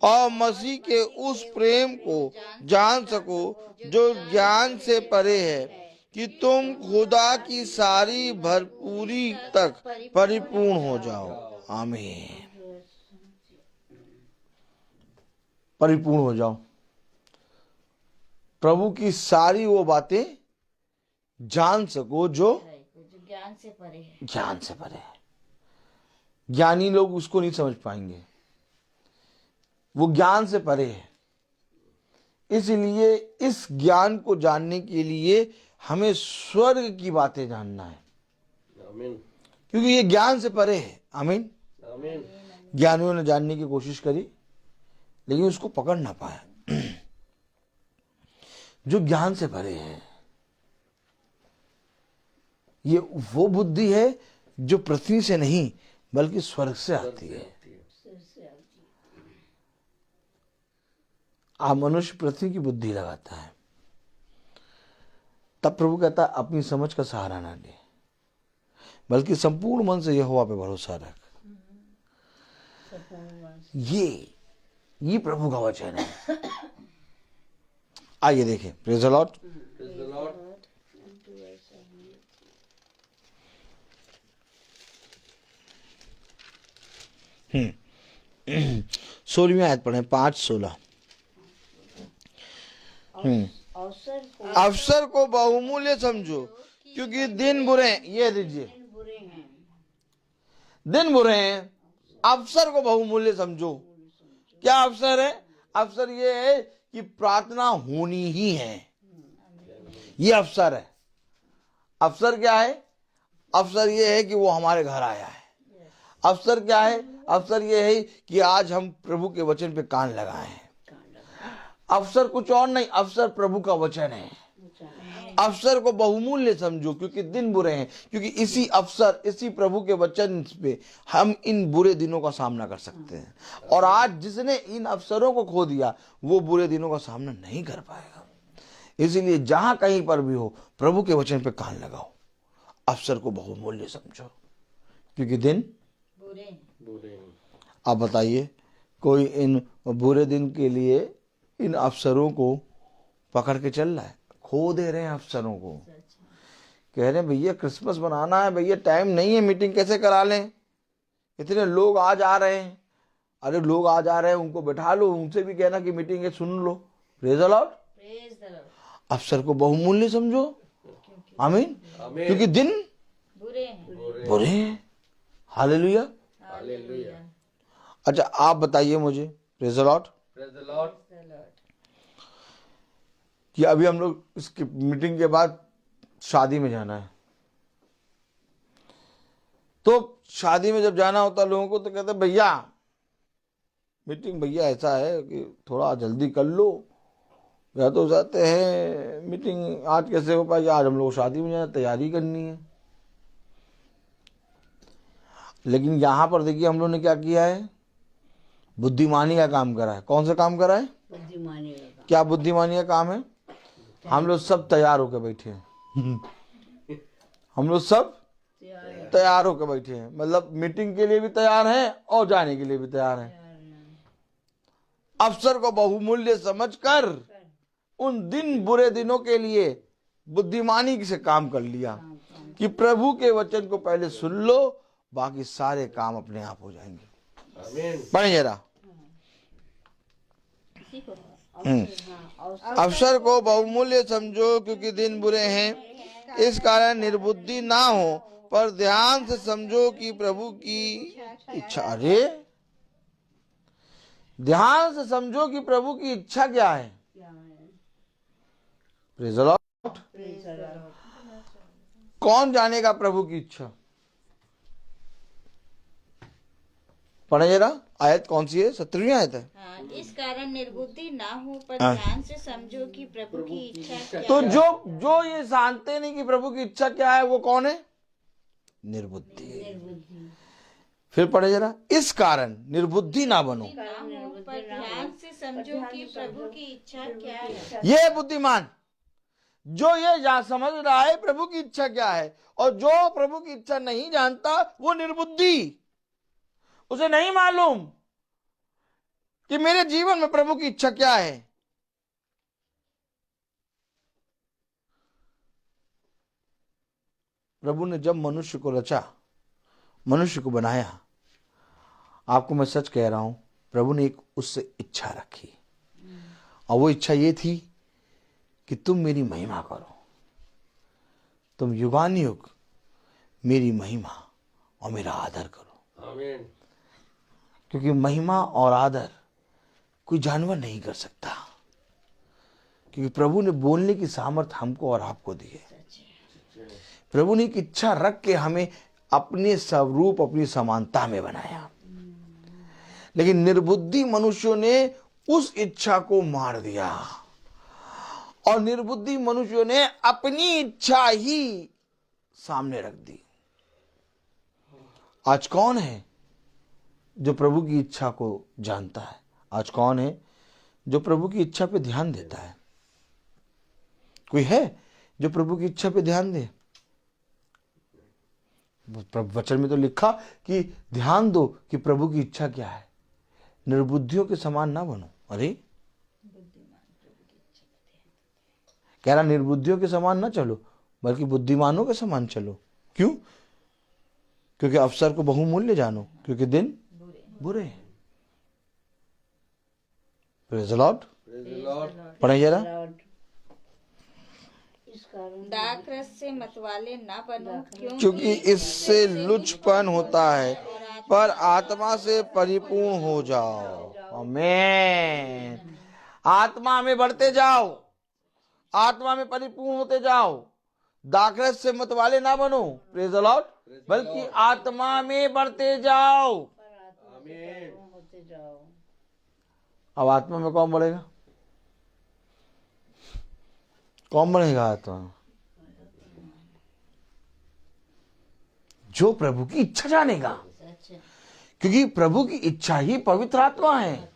और मसीह के उस प्रेम को जान सको जो ज्ञान से परे है, कि तुम खुदा की सारी भरपूरी तक परिपूर्ण हो जाओ। आमीन। परिपूर्ण हो जाओ। प्रभु की सारी वो बातें जान सको जो ज्ञान से परे है। ज्ञान से परे है। ज्ञानी लोग उसको नहीं समझ पाएंगे, वो ज्ञान से परे है। इसलिए इस ज्ञान को जानने के लिए हमें स्वर्ग की बातें जानना है, आमीन। क्योंकि ये ज्ञान से परे है। आमीन। आमीन। ज्ञानियों ने जानने की कोशिश करी लेकिन उसको पकड़ ना पाया। जो ज्ञान से परे है, ये वो बुद्धि है जो पृथ्वी से नहीं बल्कि स्वर्ग से आती है। आप मनुष्य पृथ्वी की बुद्धि लगाता है, तब प्रभु कहता है अपनी समझ का सहारा ना ले, बल्कि संपूर्ण मन से यहोवा पे भरोसा रख। ये प्रभु का वचन है। आइए देखें। Praise the lord. Praise the Lord. 16वीं आयत पढ़ें, 5:16। अवसर को बहुमूल्य समझो क्योंकि दिन बुरे हैं। ये दीजिए, दिन बुरे हैं। अवसर को बहुमूल्य समझो। क्या अवसर है? अवसर ये है कि प्रार्थना होनी ही है। ये अवसर है। अवसर क्या है? अवसर ये है कि वो हमारे घर आया है। अवसर क्या है? अवसर ये है कि आज हम प्रभु के वचन पे कान लगाए हैं। अवसर कुछ और नहीं, अवसर प्रभु का वचन है। अवसर को बहुमूल्य समझो क्योंकि दिन बुरे हैं, क्योंकि इसी अवसर, इसी प्रभु के वचन पे हम इन बुरे दिनों का सामना कर सकते हैं। और आज जिसने इन अवसरों को खो दिया वो बुरे दिनों का सामना नहीं कर पाएगा। इसीलिए जहां कहीं पर भी हो प्रभु के वचन पे कान लगाओ। अवसर को बहुमूल्य समझो क्योंकि दिन बुरे। आप बताइए, कोई इन बुरे दिन के लिए इन अवसरों को पकड़ के चल रहा है? खो दे रहे हैं अवसरों को। कह रहे हैं भैया क्रिसमस मनाना है, भैया टाइम नहीं है, मीटिंग कैसे करा लें? इतने लोग आज आ रहे हैं। अरे लोग आज आ रहे हैं, उनको बैठा लो, उनसे भी कहना कि मीटिंग है, सुन लो। Praise the lord. अवसर को बहुमूल्य समझो। आमीन। क्योंकि दिन बुरे हैं। हालेलुया। हालेलुया। अच्छा आप बताइए मुझे, praise the lord, Praise the Lord. कि अभी हम लोग इसकी मीटिंग के बाद शादी में जाना है। तो शादी में जब जाना होता लोगों को तो कहते हैं भैया मीटिंग, भैया ऐसा है कि थोड़ा जल्दी कर लो, या तो जाते हैं मीटिंग आज कैसे हो पाएगी, आज हम लोग शादी में जाना, तैयारी करनी है। लेकिन यहां पर देखिए हम लोग ने क्या किया है, बुद्धिमानी का काम करा है। कौन सा काम करा है? बुद्धिमानी का। क्या बुद्धिमानी का काम है? हम लोग सब तैयार होकर बैठे हैं। हम लोग सब तैयार होकर बैठे हैं, मतलब मीटिंग के लिए भी तैयार हैं और जाने के लिए भी तैयार हैं। अवसर को बहुमूल्य समझकर उन दिन बुरे दिनों के लिए बुद्धिमानी से काम कर लिया कि प्रभु के वचन को पहले सुन लो, बाकी सारे काम अपने आप हो जाएंगे। आमीन। पढ़े जरा। अवसर को बहुमूल्य समझो क्योंकि दिन बुरे हैं, इस कारण निर्बुद्धि ना हो, पर ध्यान से समझो कि प्रभु की इच्छा। अरे ध्यान से समझो कि प्रभु की इच्छा क्या है। Praise the Lord. कौन जानेगा प्रभु की इच्छा? पढ़े जरा, आयत कौन सी है? 17वीं आयत है। हाँ, इस कारण निर्बुद्धि ना हो, पर ध्यान से समझो कि प्रभु की इच्छा क्या तो है। जो ये जानते नहीं कि प्रभु की इच्छा क्या है, वो कौन है? निर्बुद्धि। फिर पढ़े जरा, इस कारण निर्बुद्धि ना बनो। ना हो, पर ध्यान से समझो कि प्रभु की इच्छा क्या है। ये बुद्धिमान, जो ये समझ रहा है प्रभु की इच्छा क्या है, और जो प्रभु की इच्छा नहीं जानता वो निर्बुद्धि, उसे नहीं मालूम कि मेरे जीवन में प्रभु की इच्छा क्या है। प्रभु ने जब मनुष्य को रचा, मनुष्य को बनाया, आपको मैं सच कह रहा हूं, प्रभु ने एक उससे इच्छा रखी, और वो इच्छा ये थी कि तुम मेरी महिमा करो, तुम युगानुयुग मेरी महिमा और मेरा आदर करो। आमीन। क्योंकि महिमा और आदर कोई जानवर नहीं कर सकता, क्योंकि प्रभु ने बोलने की सामर्थ्य हमको और आपको दी है। प्रभु ने एक इच्छा रख के हमें अपने स्वरूप, अपनी समानता में बनाया, लेकिन निर्बुद्धि मनुष्यों ने उस इच्छा को मार दिया, और निर्बुद्धि मनुष्यों ने अपनी इच्छा ही सामने रख दी। आज कौन है जो प्रभु की इच्छा को जानता है? आज कौन है जो प्रभु की इच्छा पे ध्यान देता है? कोई है जो प्रभु की इच्छा पे ध्यान दे? वचन में तो लिखा कि ध्यान दो कि प्रभु की इच्छा क्या है, निर्बुद्धियों के समान ना बनो। अरे कह रहा निर्बुद्धियों के समान ना चलो, बल्कि बुद्धिमानों के समान चलो। क्यों? क्योंकि अवसर को बहुमूल्य जानो, क्योंकि दिन बुरे हैं। Praise the Lord. पढ़े जरा। दाख रस से मतवाले ना बनो, क्योंकि इससे लुचपन होता है, पर आत्मा से परिपूर्ण हो जाओ। आमीन। आत्मा में बढ़ते जाओ, आत्मा में परिपूर्ण होते जाओ। दाखरस से मतवाले ना बनो, प्रेज़ द लॉर्ड, बल्कि आत्मा में बढ़ते जाओ। आमीन। अब आत्मा में कौन बढ़ेगा? कौन बढ़ेगा आत्मा? जो प्रभु की इच्छा जानेगा, क्योंकि प्रभु की इच्छा ही पवित्र आत्मा है।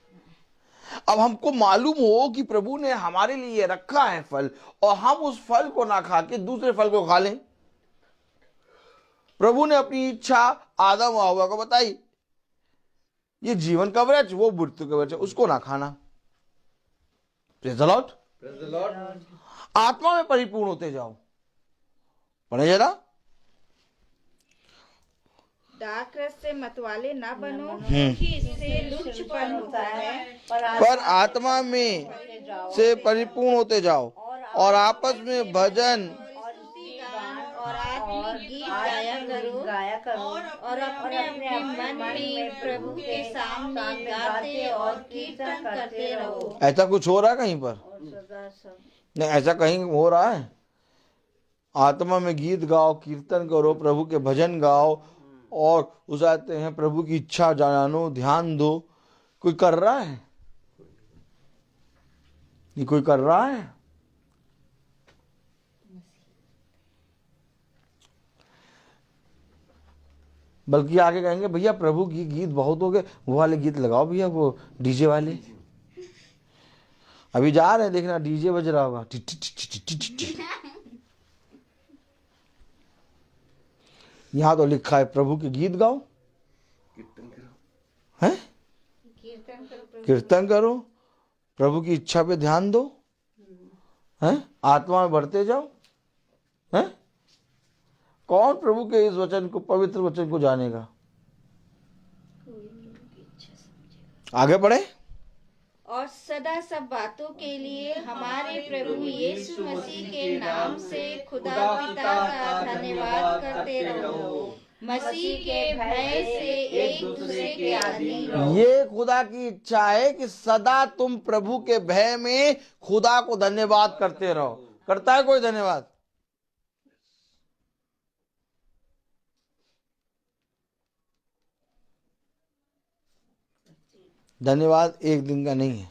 अब हमको मालूम हो कि प्रभु ने हमारे लिए रखा है फल, और हम उस फल को ना खा के दूसरे फल को खा लें। प्रभु ने अपनी इच्छा आदम और हव्वा को बताई, ये जीवन का वृक्ष, वो मृत्यु का वृक्ष, उसको ना खाना। Praise the Lord. Praise the Lord. आत्मा में परिपूर्ण होते जाओ। पढ़े जरा। दाख रस से मतवाले ना बनो, क्योंकि इससे लुचपन होता है, पर आत्मा में से परिपूर्ण होते जाओ, और आपस में भजन और आत्मिक गीत गाया करो, और अपने अपने मन में प्रभु के सामने गाते और कीर्तन करते रहो। ऐसा कुछ हो रहा है कहीं पर? नहीं, ऐसा कहीं हो रहा है? आत्मा में गीत गाओ, कीर्तन करो, प्रभु के भजन गाओ, और उस आते हैं प्रभु की इच्छा जानो, ध्यान दो। कोई कर रहा है? ये कोई कर रहा है? बल्कि आगे कहेंगे भैया प्रभु की गीत बहुत हो गए, वो वाले गीत लगाओ भैया, वो डीजे वाले। अभी जा रहे हैं, देखना डीजे बज रहा होगा, T T T T T T T. यहाँ तो लिखा है प्रभु के गीत गाओ, हैं? कीर्तन करो, प्रभु की इच्छा पे ध्यान दो, हैं? आत्मा में बढ़ते जाओ, हैं? कौन प्रभु के इस वचन को, पवित्र वचन को जानेगा? आगे बढ़े। और सदा सब बातों के लिए हमारे प्रभु यीशु मसीह के नाम से खुदा पिता का धन्यवाद करते रहो। मसीह के भय से एक दूसरे के अधीन रहो। ये खुदा की इच्छा है कि सदा तुम प्रभु के भय में खुदा को धन्यवाद करते रहो। करता है कोई धन्यवाद? धन्यवाद एक दिन का नहीं है,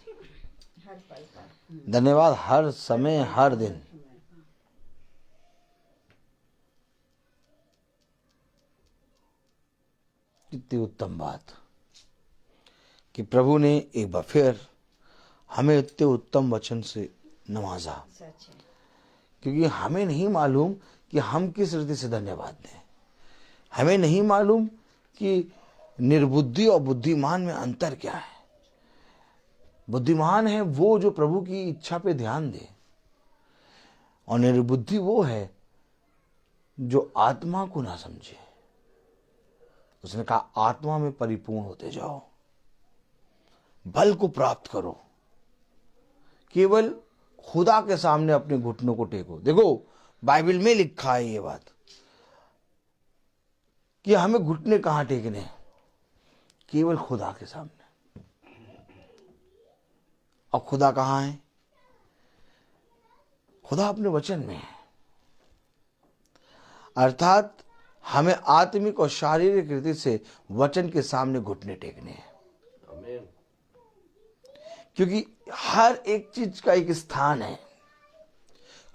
धन्यवाद हर समय, हर दिन। कितनी उत्तम बात कि प्रभु ने एक बार फिर हमें इतने उत्तम वचन से नवाजा क्योंकि हमें नहीं मालूम कि हम किस रीति से धन्यवाद दें। हमें नहीं मालूम कि निर्बुद्धि और बुद्धिमान में अंतर क्या है। बुद्धिमान है वो जो प्रभु की इच्छा पे ध्यान दे, और निर्बुद्धि वो है जो आत्मा को ना समझे। उसने कहा आत्मा में परिपूर्ण होते जाओ, बल को प्राप्त करो, केवल खुदा के सामने अपने घुटनों को टेको। देखो बाइबल में लिखा है ये बात कि हमें घुटने कहां टेकने हैं, केवल खुदा के सामने। और खुदा कहां है? खुदा अपने वचन में है। अर्थात हमें आत्मिक और शारीरिक रीति से वचन के सामने घुटने टेकने हैं, आमीन। क्योंकि हर एक चीज का एक स्थान है।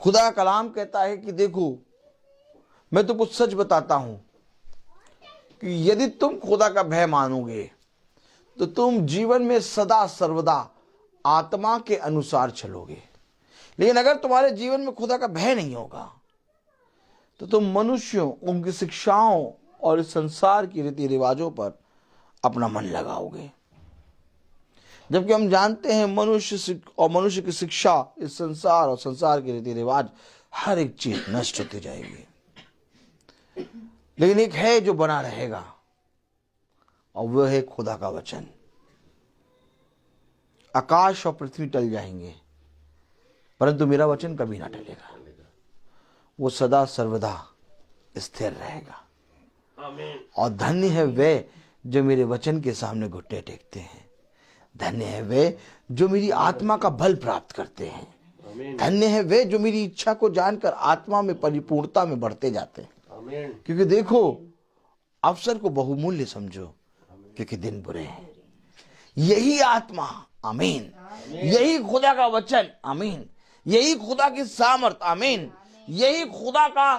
खुदा का कलाम कहता है कि देखो मैं तुमको सच बताता हूं कि यदि तुम खुदा का भय मानोगे तो तुम जीवन में सदा सर्वदा आत्मा के अनुसार चलोगे। लेकिन अगर तुम्हारे जीवन में खुदा का भय नहीं होगा तो तुम मनुष्यों, उनकी शिक्षाओं और इस संसार की रीति रिवाजों पर अपना मन लगाओगे। जबकि हम जानते हैं मनुष्य की शिक्षा, इस संसार और संसार के रीति रिवाज, हर एक चीज नष्ट होती जाएगी, लेकिन एक है जो बना रहेगा, और वह है खुदा का वचन। आकाश और पृथ्वी टल जाएंगे परंतु मेरा वचन कभी ना टलेगा, वो सदा सर्वदा स्थिर रहेगा। आमीन। और धन्य है वे जो मेरे वचन के सामने घुटने टेकते हैं। धन्य है वे जो मेरी आत्मा का बल प्राप्त करते हैं। आमीन। धन्य है वे जो मेरी इच्छा को जानकर आत्मा में परिपूर्णता में बढ़ते जाते हैं। आमीन। क्योंकि देखो अवसर को बहुमूल्य समझो, क्योंकि दिन बुरे हैं। यही आत्मा, आमीन, यही खुदा का वचन, आमीन, यही खुदा की सामर्थ, आमीन, यही खुदा का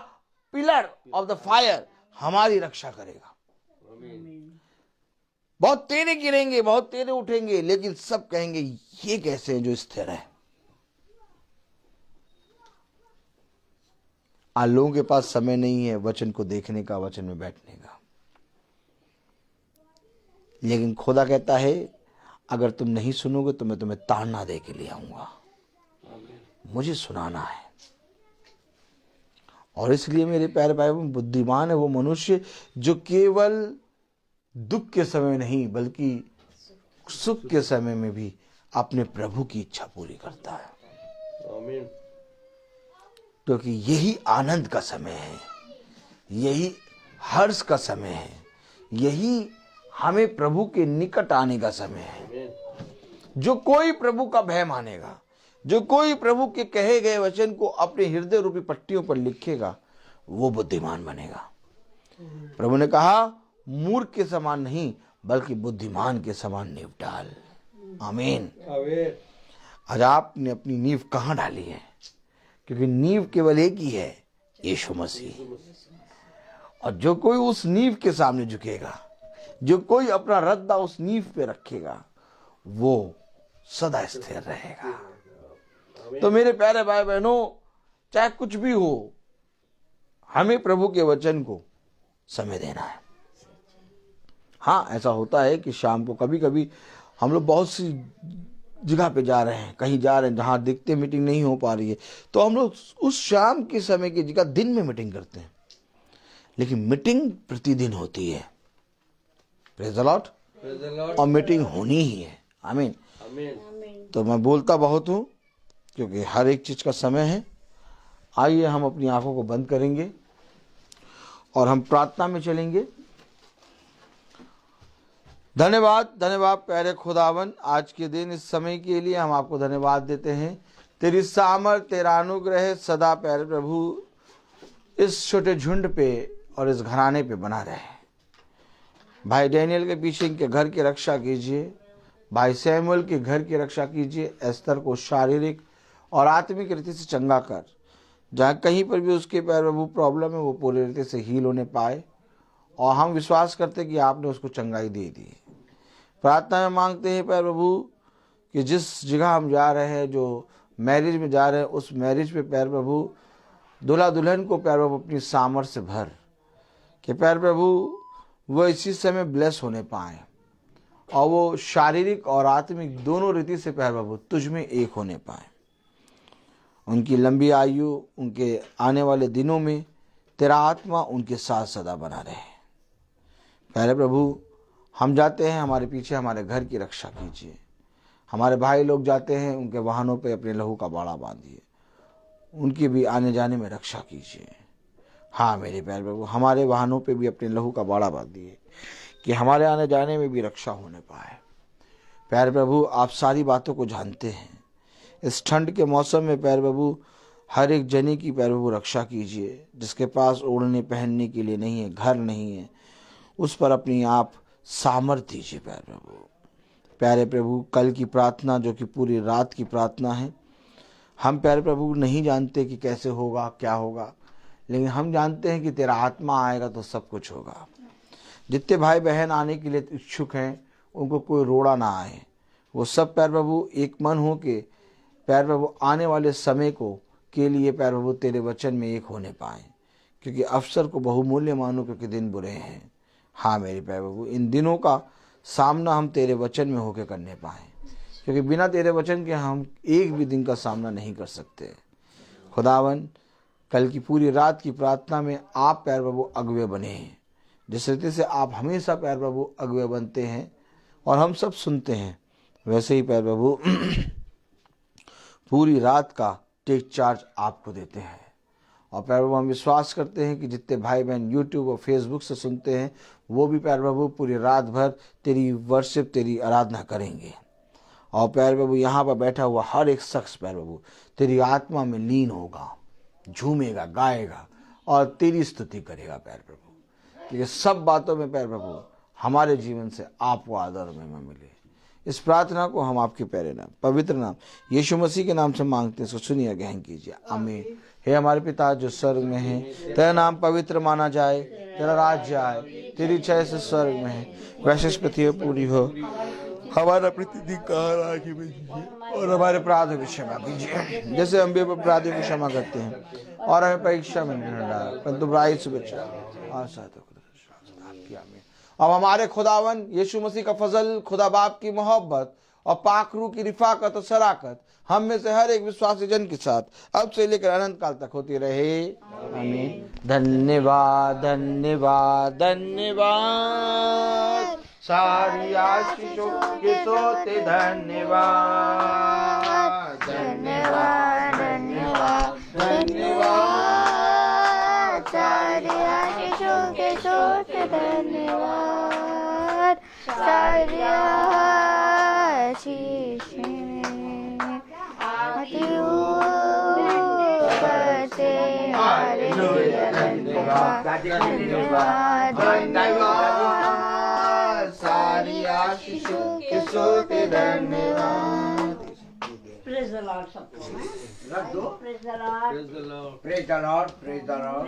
पिलर ऑफ द फायर हमारी रक्षा करेगा। बहुत तेरे गिरेंगे, बहुत तेरे उठेंगे, लेकिन सब कहेंगे ये कैसे है जो स्थिर है। आज लोगों के पास समय नहीं है वचन को देखने का, वचन में बैठने का, लेकिन खुदा कहता है अगर तुम नहीं सुनोगे तो मैं तुम्हें ताड़ना दे के ले आऊंगा। मुझे सुनाना है। और इसलिए मेरे प्यारे भाई, बुद्धिमान है वो मनुष्य जो केवल दुख के समय नहीं बल्कि सुख के समय में भी अपने प्रभु की इच्छा पूरी करता है। आमीन। क्योंकि यही आनंद का समय है, यही हर्ष का समय है, यही हमें प्रभु के निकट आने का समय है। आमीन। जो कोई प्रभु का भय मानेगा, जो कोई प्रभु के कहे गए वचन को अपने हृदय रूपी पट्टियों पर लिखेगा, वो बुद्धिमान बनेगा। प्रभु ने कहा मूर्ख के समान नहीं बल्कि बुद्धिमान के समान नींव डाल। आमीन। आमीन। आज आपने अपनी नींव कहां डाली है? क्योंकि नींव केवल एक ही है, यीशु मसीह। और जो कोई उस नींव के सामने झुकेगा, जो कोई अपना रद्दा उस नींव पे रखेगा, वो सदा स्थिर रहेगा। तो मेरे प्यारे भाई बहनों, चाहे कुछ भी हो, हमें प्रभु के वचन को समय देना है। हाँ, ऐसा होता है कि शाम को कभी कभी हम लोग बहुत सी जगह पे जा रहे हैं, कहीं जा रहे हैं जहां दिखते मीटिंग नहीं हो पा रही है, तो हम लोग उस शाम के समय की जगह दिन में मीटिंग करते हैं। लेकिन मीटिंग प्रतिदिन होती है। Praise the Lord. Praise the Lord. और मीटिंग होनी ही है। आमीन। आमीन। तो मैं बोलता बहुत हूं क्योंकि हर एक चीज का समय है। आइए हम अपनी आंखों को बंद करेंगे और हम प्रार्थना में चलेंगे। धन्यवाद, धन्यवाद प्यारे खुदावन, आज के दिन इस समय के लिए हम आपको धन्यवाद देते हैं। तेरी सामर्थ, तेरा अनुग्रह सदा प्यारे प्रभु इस छोटे झुंड पे और इस घराने पे बना रहे। भाई डैनियल के पीछे इनके घर की रक्षा कीजिए, भाई सैमुअल के घर की रक्षा कीजिए। एस्तर को शारीरिक और आत्मिक रीति से चंगा कर, जहाँ कहीं पर भी उसके पैर प्रभु प्रॉब्लम है वो पूरी रीति से हील होने पाए। और हम विश्वास करते कि आपने उसको चंगाई दे दी। प्रार्थना में मांगते हैं पैर प्रभु कि जिस जगह हम जा रहे हैं, जो मैरिज में जा रहे हैं, उस मैरिज पे पैर प्रभु दूल्हा दुल्हन को प्यारे प्रभु अपनी सामर्थ्य से भर, कि प्यारे प्रभु वो इसी समय ब्लेस होने पाए और वो शारीरिक और आत्मिक दोनों रीति से प्यारे प्रभु तुझ में एक होने पाए। उनकी लंबी आयु, उनके आने वाले दिनों में तेरा आत्मा उनके साथ सदा बना रहे। प्यारे प्रभु, हम जाते हैं, हमारे पीछे हमारे घर की रक्षा कीजिए। हमारे भाई लोग जाते हैं, उनके वाहनों पे अपने लहू का बाड़ा बांधिए, उनकी भी आने जाने में रक्षा कीजिए। हाँ मेरे प्यारे प्रभु, हमारे वाहनों पे भी अपने लहू का बाड़ा बांधिए कि हमारे आने जाने में भी रक्षा होने पाए। प्यारे प्रभु, आप सारी बातों को जानते हैं। इस ठंड के मौसम में प्यारे प्रभु हर एक जनी की प्यारे प्रभु रक्षा कीजिए। जिसके पास ओढ़ने पहनने के लिए नहीं है, घर नहीं है, उस पर अपनी आप सामर्थ्य दीजिए प्यारे प्रभु। प्यारे प्रभु, कल की प्रार्थना जो कि पूरी रात की प्रार्थना है, हम प्यारे प्रभु नहीं जानते कि कैसे होगा, क्या होगा, लेकिन हम जानते हैं कि तेरा आत्मा आएगा तो सब कुछ होगा। जितने भाई बहन आने के लिए इच्छुक हैं, उनको कोई रोड़ा ना आए। वो सब प्यारे प्रभु एक मन हो के प्यारे प्रभु आने वाले समय को के लिए प्यारे प्रभु तेरे वचन में एक होने पाए, क्योंकि अवसर को बहुमूल्य मानो, क्योंकि दिन बुरे हैं। हाँ मेरे प्यारे प्रभु, इन दिनों का सामना हम तेरे वचन में होकर करने पाए, क्योंकि बिना तेरे वचन के हम एक भी दिन का सामना नहीं कर सकते। खुदावन, कल की पूरी रात की प्रार्थना में आप प्यारे प्रभु अगुवे बने हैं। जिस रीति से आप हमेशा प्यारे प्रभु अगुवे बनते हैं और हम सब सुनते हैं, वैसे ही प्यारे प्रभु पूरी रात का टेक चार्ज आपको देते हैं। और प्यारे प्रभु, हम विश्वास करते हैं कि जितने भाई बहन यूट्यूब और फेसबुक से सुनते हैं, वो भी प्यारे प्रभु पूरी रात भर तेरी वर्शिप, तेरी आराधना करेंगे। और प्यारे प्रभु, यहाँ पर बैठा हुआ हर एक शख्स प्यारे प्रभु तेरी आत्मा में लीन होगा, झूमेगा, गाएगा और तेरी स्तुति करेगा प्यारे प्रभु। क्योंकि सब बातों में प्यारे प्रभु हमारे जीवन से आपको आदर और महिमा मिले। इस प्रार्थना को हम आपके प्यारे नाम, पवित्र नाम यीशु मसीह के नाम से मांगते हैं, इसको सुनिए, ग्रहण कीजिए। आमीन। हे हमारे पिता जो स्वर्ग में है, तेरा नाम पवित्र माना जाए, तेरा राज्य आए, तेरी इच्छा जैसे स्वर्ग में है वैसे इस पृथ्वी पर पूरी हो। हमारा प्रतिदिन का आज हमें दीजिए और हमारे अपराधों की क्षमा कीजिए, जैसे हम भी अपराधियों की क्षमा करते हैं, और हमें परीक्षा में नहीं डाला परंतु बुराई से बचा। अब हमारे खुदावन यीशु मसीह का फजल, खुदा बाप की मोहब्बत और पाक रूह की रिफाकत और शराकत हम में से हर एक विश्वासी जन के साथ अब से लेकर अनंत काल तक होती रहे। आमीन। धन्यवाद, धन्यवाद, धन्यवाद। सारी आशीषों के सोते धन्यवाद, धन्यवाद, धन्यवाद, धन्यवाद। सारी आशीषों के सोते धन्यवाद, सारी आशीषें आती ऊपर से। हालेलुया, धन्यवाद, धन्यवाद, धन्यवाद। सारी आशीषों के सोते धन्यवाद। Praise the Lord सबको। Praise the Lord. Praise the Lord. Praise the Lord.